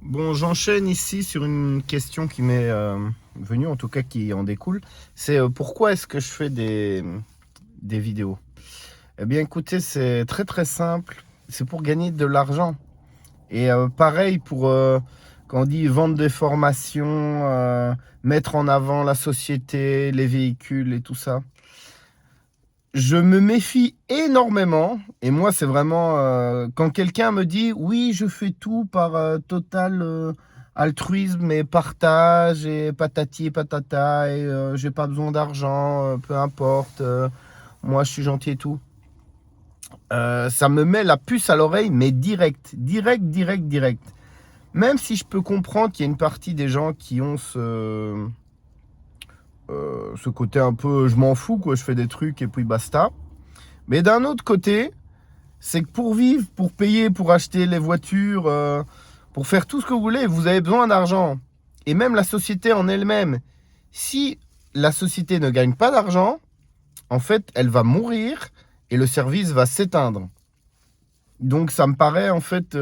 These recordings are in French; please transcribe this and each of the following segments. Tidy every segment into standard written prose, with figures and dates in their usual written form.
Bon, j'enchaîne ici sur une question qui m'est venue, en tout cas qui en découle. C'est pourquoi est-ce que je fais des vidéos? Eh bien, écoutez, c'est très très simple. C'est pour gagner de l'argent. Et pareil pour quand on dit vendre des formations, mettre en avant la société, les véhicules et tout ça. Je me méfie énormément, et moi c'est vraiment quand quelqu'un me dit oui je fais tout par total altruisme et partage et patati et patata et j'ai pas besoin d'argent, peu importe, moi je suis gentil et tout. Ça me met la puce à l'oreille mais direct. Même si je peux comprendre qu'il y a une partie des gens qui ont ce côté un peu je m'en fous quoi, je fais des trucs et puis basta. Mais d'un autre côté, c'est que pour vivre, pour payer, pour acheter les voitures, pour faire tout ce que vous voulez, vous avez besoin d'argent. Et même la société en elle-même, si la société ne gagne pas d'argent, en fait, elle va mourir et le service va s'éteindre. Donc ça me paraît en fait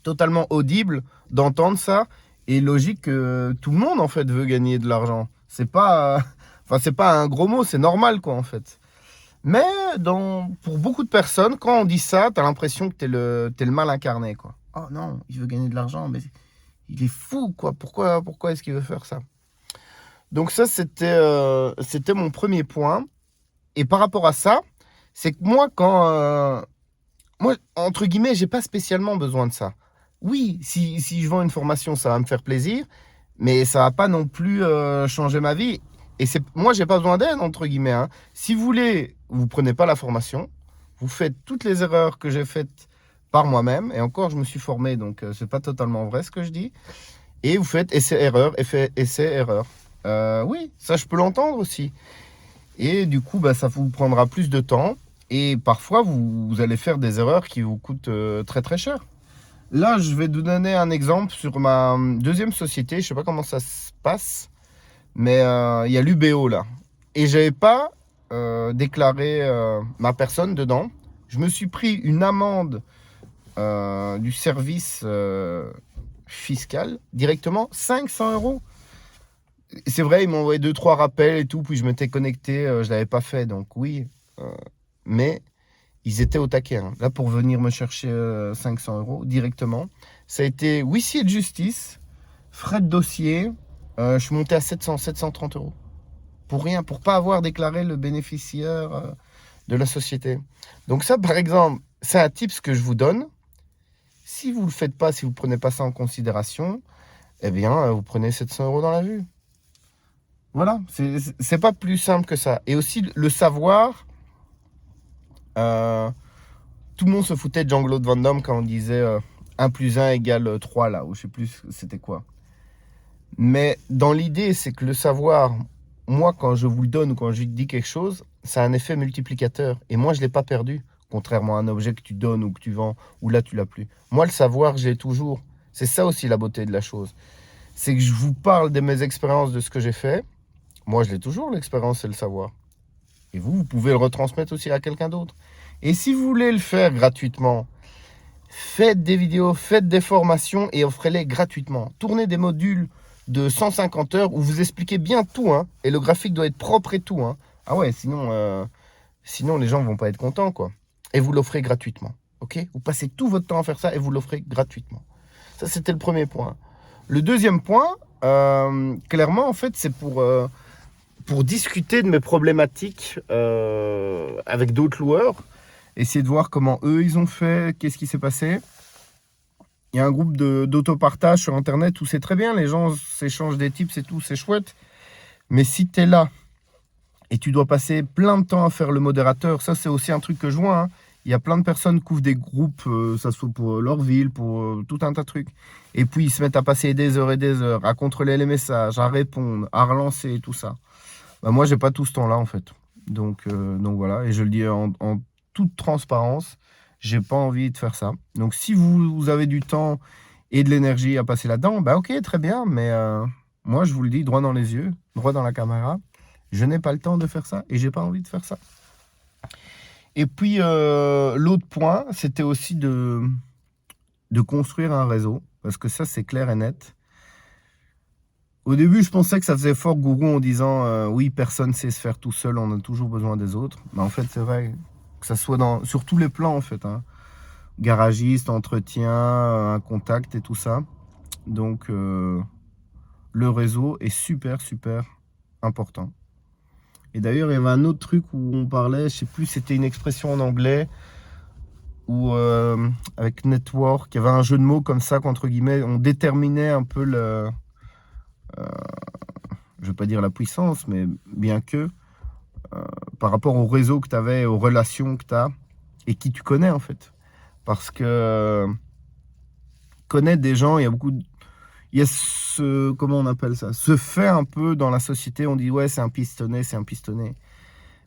totalement audible d'entendre ça et logique que tout le monde en fait veut gagner de l'argent. C'est pas, enfin c'est pas un gros mot, c'est normal quoi en fait. Mais pour beaucoup de personnes, quand on dit ça, t'as l'impression que t'es le mal incarné, quoi. Oh non, il veut gagner de l'argent, mais il est fou, quoi. Pourquoi est-ce qu'il veut faire ça? Donc ça, c'était mon premier point. Et par rapport à ça, c'est que moi, moi, entre guillemets, j'ai pas spécialement besoin de ça. Oui, si je vends une formation, ça va me faire plaisir, mais ça va pas non plus changer ma vie. Et moi, j'ai pas besoin d'aide, entre guillemets, hein. Si vous voulez, vous prenez pas la formation, vous faites toutes les erreurs que j'ai faites par moi-même, et encore, je me suis formé, donc c'est pas totalement vrai ce que je dis, et vous faites essai-erreur, essai-erreur. Oui, ça, je peux l'entendre aussi. Et du coup, bah, ça vous prendra plus de temps, et parfois, vous allez faire des erreurs qui vous coûtent très très cher. Là, je vais vous donner un exemple sur ma deuxième société. Je sais pas comment ça se passe, mais il y a l'UBO là. Et j'avais pas déclaré ma personne dedans. Je me suis pris une amende du service fiscal directement 500 euros. C'est vrai, ils m'ont envoyé 2-3 rappels et tout, puis je m'étais connecté, je l'avais pas fait, donc oui. Mais ils étaient au taquet, hein. Là, pour venir me chercher 500 euros directement. Ça a été huissier de justice, frais de dossier. Je suis monté à 730 euros. Pour rien, pour pas avoir déclaré le bénéficiaire de la société. Donc ça, par exemple, c'est un tips que je vous donne. Si vous ne le faites pas, si vous ne prenez pas ça en considération, eh bien, vous prenez 700 euros dans la vue. Voilà, c'est pas plus simple que ça. Et aussi, le savoir, euh, tout le monde se foutait de Jean-Claude Van Damme quand on disait 1 plus 1 égale 3 là, ou je sais plus c'était quoi. Mais dans l'idée, c'est que le savoir, moi quand je vous le donne ou quand je dis quelque chose, ça a un effet multiplicateur. Et moi je ne l'ai pas perdu, contrairement à un objet que tu donnes ou que tu vends, ou là tu l'as plus. Moi le savoir, j'ai toujours. C'est ça aussi la beauté de la chose. C'est que je vous parle de mes expériences, de ce que j'ai fait. Moi je l'ai toujours, l'expérience et le savoir. Et vous pouvez le retransmettre aussi à quelqu'un d'autre. Et si vous voulez le faire gratuitement, faites des vidéos, faites des formations et offrez-les gratuitement. Tournez des modules de 150 heures où vous expliquez bien tout, hein, et le graphique doit être propre et tout, hein. Ah ouais, sinon les gens vont pas être contents, quoi. Et vous l'offrez gratuitement, ok? Vous passez tout votre temps à faire ça et vous l'offrez gratuitement. Ça, c'était le premier point. Le deuxième point, clairement, en fait, c'est pour discuter de mes problématiques avec d'autres loueurs, essayer de voir comment eux ils ont fait, qu'est-ce qui s'est passé. Il y a un groupe d'autopartage sur internet où c'est très bien, les gens s'échangent des tips et tout, c'est chouette. Mais si tu es là et tu dois passer plein de temps à faire le modérateur, ça c'est aussi un truc que je vois, hein. Il y a plein de personnes qui ouvrent des groupes, ça soit pour leur ville, pour tout un tas de trucs. Et puis ils se mettent à passer des heures et des heures à contrôler les messages, à répondre, à relancer et tout ça. Bah, moi, j'ai pas tout ce temps-là en fait. Donc voilà, et je le dis en toute transparence, j'ai pas envie de faire ça. Donc si vous avez du temps et de l'énergie à passer là-dedans, bah ok, très bien, mais moi je vous le dis droit dans les yeux, droit dans la caméra, je n'ai pas le temps de faire ça et j'ai pas envie de faire ça. Et puis l'autre point, c'était aussi de construire un réseau. parce que ça, c'est clair et net. Au début, je pensais que ça faisait fort gourou en disant oui, personne ne sait se faire tout seul, on a toujours besoin des autres. Mais en fait, c'est vrai que ça soit sur tous les plans, en fait. Hein. Garagiste, entretien, un contact et tout ça. Donc, le réseau est super, super important. Et d'ailleurs, il y avait un autre truc où on parlait, je sais plus, c'était une expression en anglais, où avec network, il y avait un jeu de mots comme ça, qu'entre guillemets, on déterminait un peu je ne vais pas dire la puissance, mais bien que, par rapport au réseau que tu avais, aux relations que tu as, et qui tu connais en fait. Parce que connaître des gens, il y a beaucoup il y a ce, comment on appelle ça, ce fait un peu dans la société, on dit ouais c'est un pistonné, c'est un pistonné.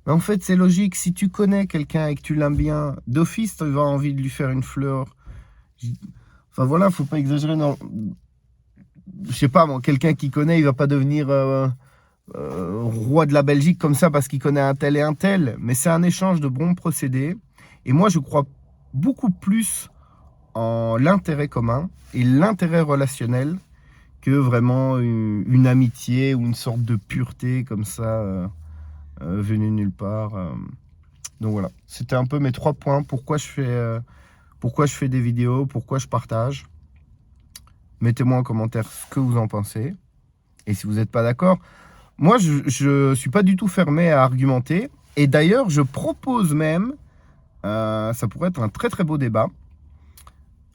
Mais en fait c'est logique, si tu connais quelqu'un et que tu l'aimes bien, d'office tu vas envie de lui faire une fleur. Enfin voilà, faut pas exagérer dans... Je sais pas, moi, quelqu'un qui connaît, il va pas devenir roi de la Belgique comme ça parce qu'il connaît un tel et un tel. Mais c'est un échange de bons procédés. Et moi, je crois beaucoup plus en l'intérêt commun et l'intérêt relationnel que vraiment une amitié ou une sorte de pureté comme ça venue nulle part. Donc voilà, c'était un peu mes 3 points. Pourquoi je fais des vidéos, pourquoi je partage. Mettez-moi en commentaire ce que vous en pensez. Et si vous n'êtes pas d'accord, moi, je ne suis pas du tout fermé à argumenter. Et d'ailleurs, je propose même, ça pourrait être un très très beau débat,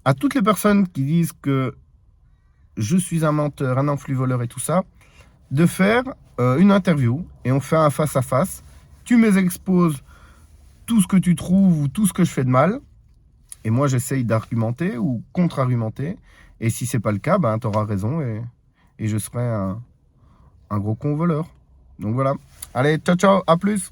à toutes les personnes qui disent que je suis un menteur, un influvoleur et tout ça, de faire une interview et on fait un face-à-face. Tu m'exposes tout ce que tu trouves ou tout ce que je fais de mal. Et moi, j'essaye d'argumenter ou contre-argumenter. Et si c'est pas le cas, ben, tu auras raison et je serai un gros con voleur. Donc voilà. Allez, ciao, ciao, à plus.